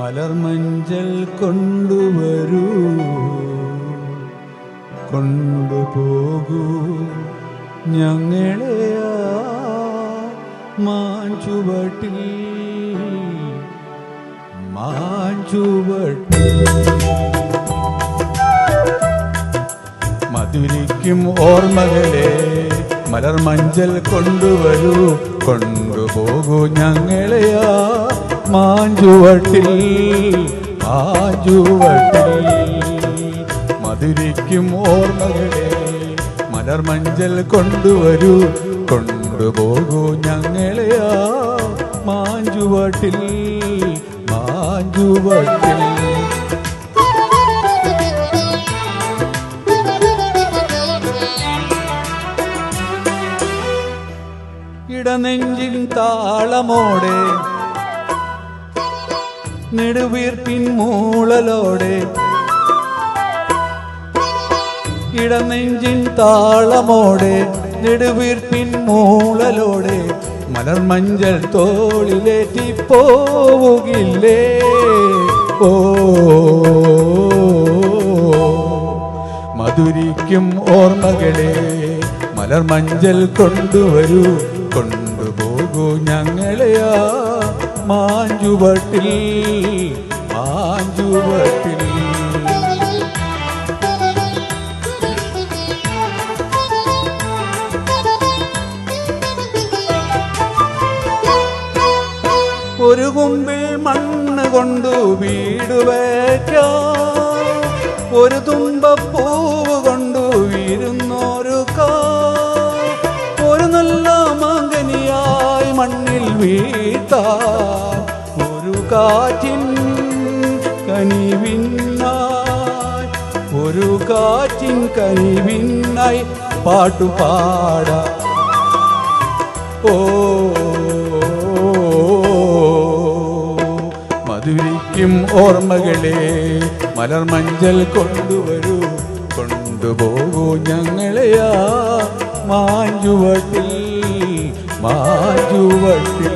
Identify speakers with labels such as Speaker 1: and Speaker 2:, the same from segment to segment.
Speaker 1: മലർമഞ്ചൽ കൊണ്ടുവരൂ, കൊണ്ടുപോകൂ ഞങ്ങളെ മാഞ്ചുവട്ടിൽ, മാഞ്ചുവട്ടിൽ. മധുരിക്കും ഓർമ്മകളെ മലർമഞ്ചൽ കൊണ്ടുവരൂ, കൊണ്ടുപോകൂ ഞങ്ങളെ മാഞ്ചുവട്ടിൽ, മാഞ്ചുവട്ടിൽ. മധുരിക്കും ഓർമ്മകളെ മലർമഞ്ചൽ കൊണ്ടുവരൂ, കൊണ്ടുപോകൂ ഞങ്ങളെ മാഞ്ചുവട്ടിൽ, മാഞ്ചുവട്ടിൽ. ഇടനെഞ്ചിൻ താളമോടെ നെടുവീർപ്പിൻ മൂളലോടെ, ഇടനെഞ്ചിൻ താളമോടെ നെടുവീർപ്പിൻ മൂളലോടെ മലർമഞ്ചൽ തോളിലേറ്റി പോവുകില്ലേ. ഓ മധുരിക്കും ഓർമ്മകളെ മലർമഞ്ചൽ കൊണ്ടുവരൂ, കൊണ്ടുപോകൂ ഞങ്ങളെ മാഞ്ചുവട്ടിൽ, മാഞ്ചുവട്ടിൽ. ഒരു കുമ്പിൽ മണ്ണ് കൊണ്ടു വീട് വയ്ക്കാം, ഒരു തുമ്പപ്പൂവ് കൊണ്ടു വിരുന്നൊരുക്കാം, ഒരു നല്ല മകനിയായി മണ്ണിൽ വീഴ്ത്താൻ ഒരു കാറ്റിൻ കനിവിനായി, ഒരു കാറ്റിൻ കനിവിനായി പാട്ടുപാടാം. ഓ മധുരിക്കും ഓർമ്മകളെ മലർമഞ്ചൽ കൊണ്ടുവരൂ, കൊണ്ടുപോകൂ ഞങ്ങളെ മാഞ്ചുവട്ടിൽ, മാഞ്ചുവട്ടിൽ.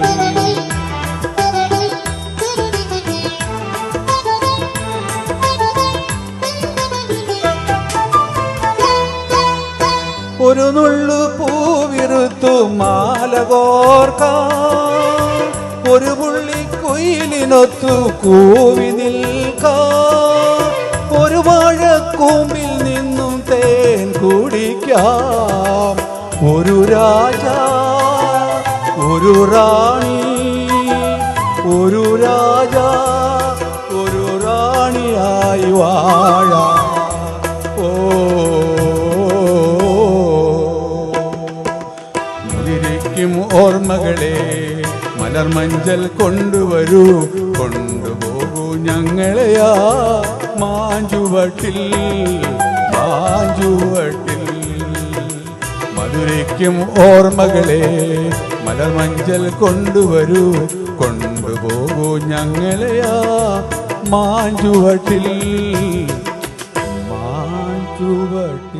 Speaker 1: ഒരു നുള്ളു പൂവിറുത്തു മാല കോർക്കാം, ഒരു പുള്ളി കുയിലിനൊത്തു കൂവി നിൽക്കാം, ഒരു വാഴക്കൂമ്പിൽ നിന്നും തേൻ കുടിക്കാം, ഒരു രാജ ഒരു റാണി, ഒരു രാജ ഒരു റാണിയായി വാഴാം. ഓ മധുരിക്കും ഓർമ്മകളെ മലർമഞ്ചൽ കൊണ്ടുവരൂ, കൊണ്ടുപോകൂ ഞങ്ങളെ മാഞ്ചുവട്ടിൽ, മാഞ്ചുവട്ടിൽ. മധുരിക്കും ഓർമ്മകളെ മലർമഞ്ചൽ കൊണ്ടുവരൂ, കൊണ്ടുപോകൂ ഞങ്ങളെ മാഞ്ചുവട്ടിൽ, മാഞ്ചുവട്ടിൽ.